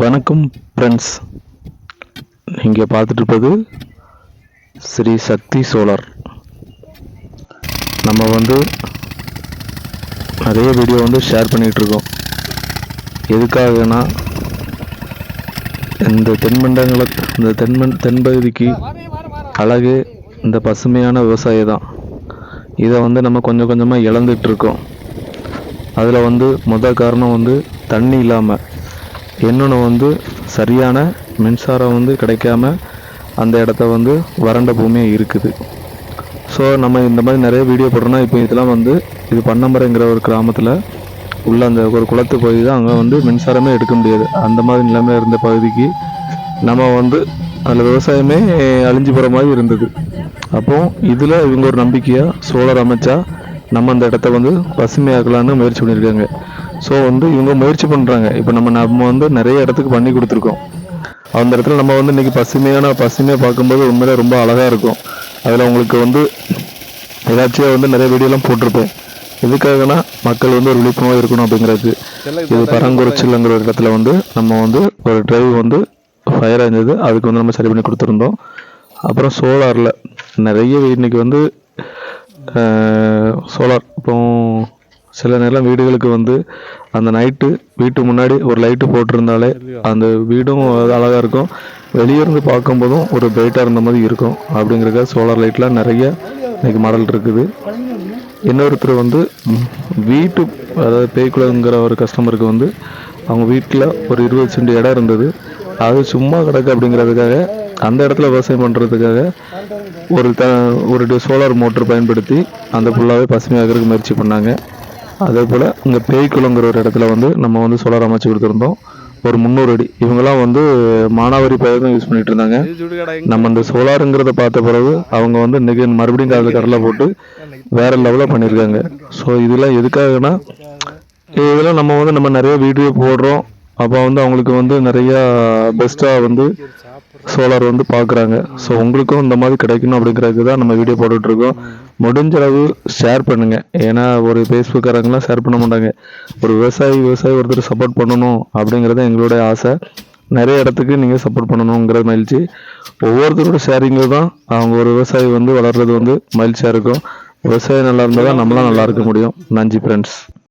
வணக்கம் ஃப்ரெண்ட்ஸ், நீங்கள் பார்த்துட்டு இருப்பது ஸ்ரீ சக்தி சோலார். நம்ம நிறைய வீடியோ ஷேர் பண்ணிகிட்ருக்கோம். எதுக்காகனா இந்த தென்பகுதிக்கு அழகு இந்த பசுமையான விவசாயம் தான். இதை நம்ம கொஞ்சம் கொஞ்சமாக இழந்துட்டுருக்கோம். அதில் முதல் காரணம் தண்ணி இல்லாமல், இன்னொன்று சரியான மின்சாரம் கிடைக்காம அந்த இடத்த வறண்ட பூமியாக இருக்குது. ஸோ நம்ம இந்த மாதிரி நிறைய வீடியோ போடுறோன்னா, இப்போ இதெல்லாம் இது பண்ணமரைங்கிற ஒரு கிராமத்தில் உள்ள அந்த ஒரு குளத்து பகுதி தான். அங்கே மின்சாரமே எடுக்க முடியாது. அந்த மாதிரி நிலைமையில் இருந்த பகுதிக்கு நம்ம அதில் விவசாயமே அழிஞ்சு போகிற மாதிரி இருந்தது. அப்போது இதில் இவங்க ஒரு நம்பிக்கையாக சோலார் அமைச்சா நம்ம அந்த இடத்த பசுமையாக்கலான்னு முயற்சி பண்ணியிருக்காங்க. ஸோ இவங்க முயற்சி பண்ணுறாங்க. இப்போ நம்ம நிறைய இடத்துக்கு பண்ணி கொடுத்துருக்கோம். அந்த இடத்துல நம்ம இன்றைக்கி பசுமையாக பார்க்கும்போது உண்மையிலே ரொம்ப அழகாக இருக்கும். அதில் உங்களுக்கு ஏதாச்சும் நிறைய வீடியோலாம் போட்டிருப்பேன். எதுக்காகனா மக்கள் ஒரு விழிப்புணர்வாக இருக்கணும் அப்படிங்கிறது. இது பரங்குறிச்சிலங்கிற ஒரு இடத்துல நம்ம ஒரு டிரைவ் ஃபயர் ஆயிருந்தது. அதுக்கு நம்ம சரி பண்ணி கொடுத்துருந்தோம். அப்புறம் சோலாரில் நிறைய இன்றைக்கி சோலார் இப்போ சில நேரம் வீடுகளுக்கு அந்த நைட்டு வீட்டு முன்னாடி ஒரு லைட்டு போட்டிருந்தாலே அந்த வீடும் அழகாக இருக்கும். வெளியிருந்து பார்க்கும்போதும் ஒரு பிரைட்டாக இருந்த மாதிரி இருக்கும். அப்படிங்கிறத சோலார் லைட்லாம் நிறைய இன்றைக்கி மாடல் இருக்குது. இன்னொருத்தர் வீட்டு, அதாவது பேய்க்குளங்கிற ஒரு கஸ்டமருக்கு அவங்க வீட்டில் ஒரு 20 சென்ட் இடம் இருந்தது. அது சும்மா கிடக்கு அப்படிங்கிறதுக்காக அந்த இடத்துல விவசாயம் பண்ணுறதுக்காக ஒரு சோலார் மோட்டர் பயன்படுத்தி அந்த ஃபுல்லாகவே பசுமையாகிறதுக்கு முயற்சி பண்ணாங்க. அதே போல் இங்கே பேய்க்குளங்கிற ஒரு இடத்துல நம்ம சோலார் அமைச்சு கொடுத்துருந்தோம். ஒரு 300 அடி. இவங்கெல்லாம் மானாவாரி பயிர் தான் யூஸ் பண்ணிட்டு இருந்தாங்க. நம்ம இந்த சோலாருங்கிறத பார்த்த பிறகு அவங்க இன்றைக்கி மறுபடியும் அதில் கடலை போட்டு வேற லெவலில் பண்ணியிருக்காங்க. ஸோ இதெல்லாம் எதுக்காகனா, இதெல்லாம் நம்ம நிறைய வீடியோ போடுறோம். அப்போ அவங்களுக்கு நிறையா பெஸ்ட்டாக சோலார் பார்க்குறாங்க. ஸோ உங்களுக்கும் இந்த மாதிரி கிடைக்கணும் அப்படிங்கிறதுக்கு தான் நம்ம வீடியோ போட்டுட்ருக்கோம். முடிஞ்ச அளவு ஷேர் பண்ணுங்கள். ஏன்னா ஒரு ஃபேஸ்புக்காரங்களாம் ஷேர் பண்ண மாட்டாங்க. ஒரு விவசாயி ஒருத்தர் சப்போர்ட் பண்ணணும் அப்படிங்கிறது எங்களுடைய ஆசை. நிறைய இடத்துக்கு நீங்கள் சப்போர்ட் பண்ணணுங்கிற மகிழ்ச்சி. ஒவ்வொருத்தரோட ஷேரிங்கில் தான் அவங்க ஒரு விவசாயி வளர்கிறது மகிழ்ச்சியாக இருக்கும். விவசாயம் நல்லா இருந்தால் தான் நம்மளாம் நல்லா இருக்க முடியும். நன்றி ஃப்ரெண்ட்ஸ்.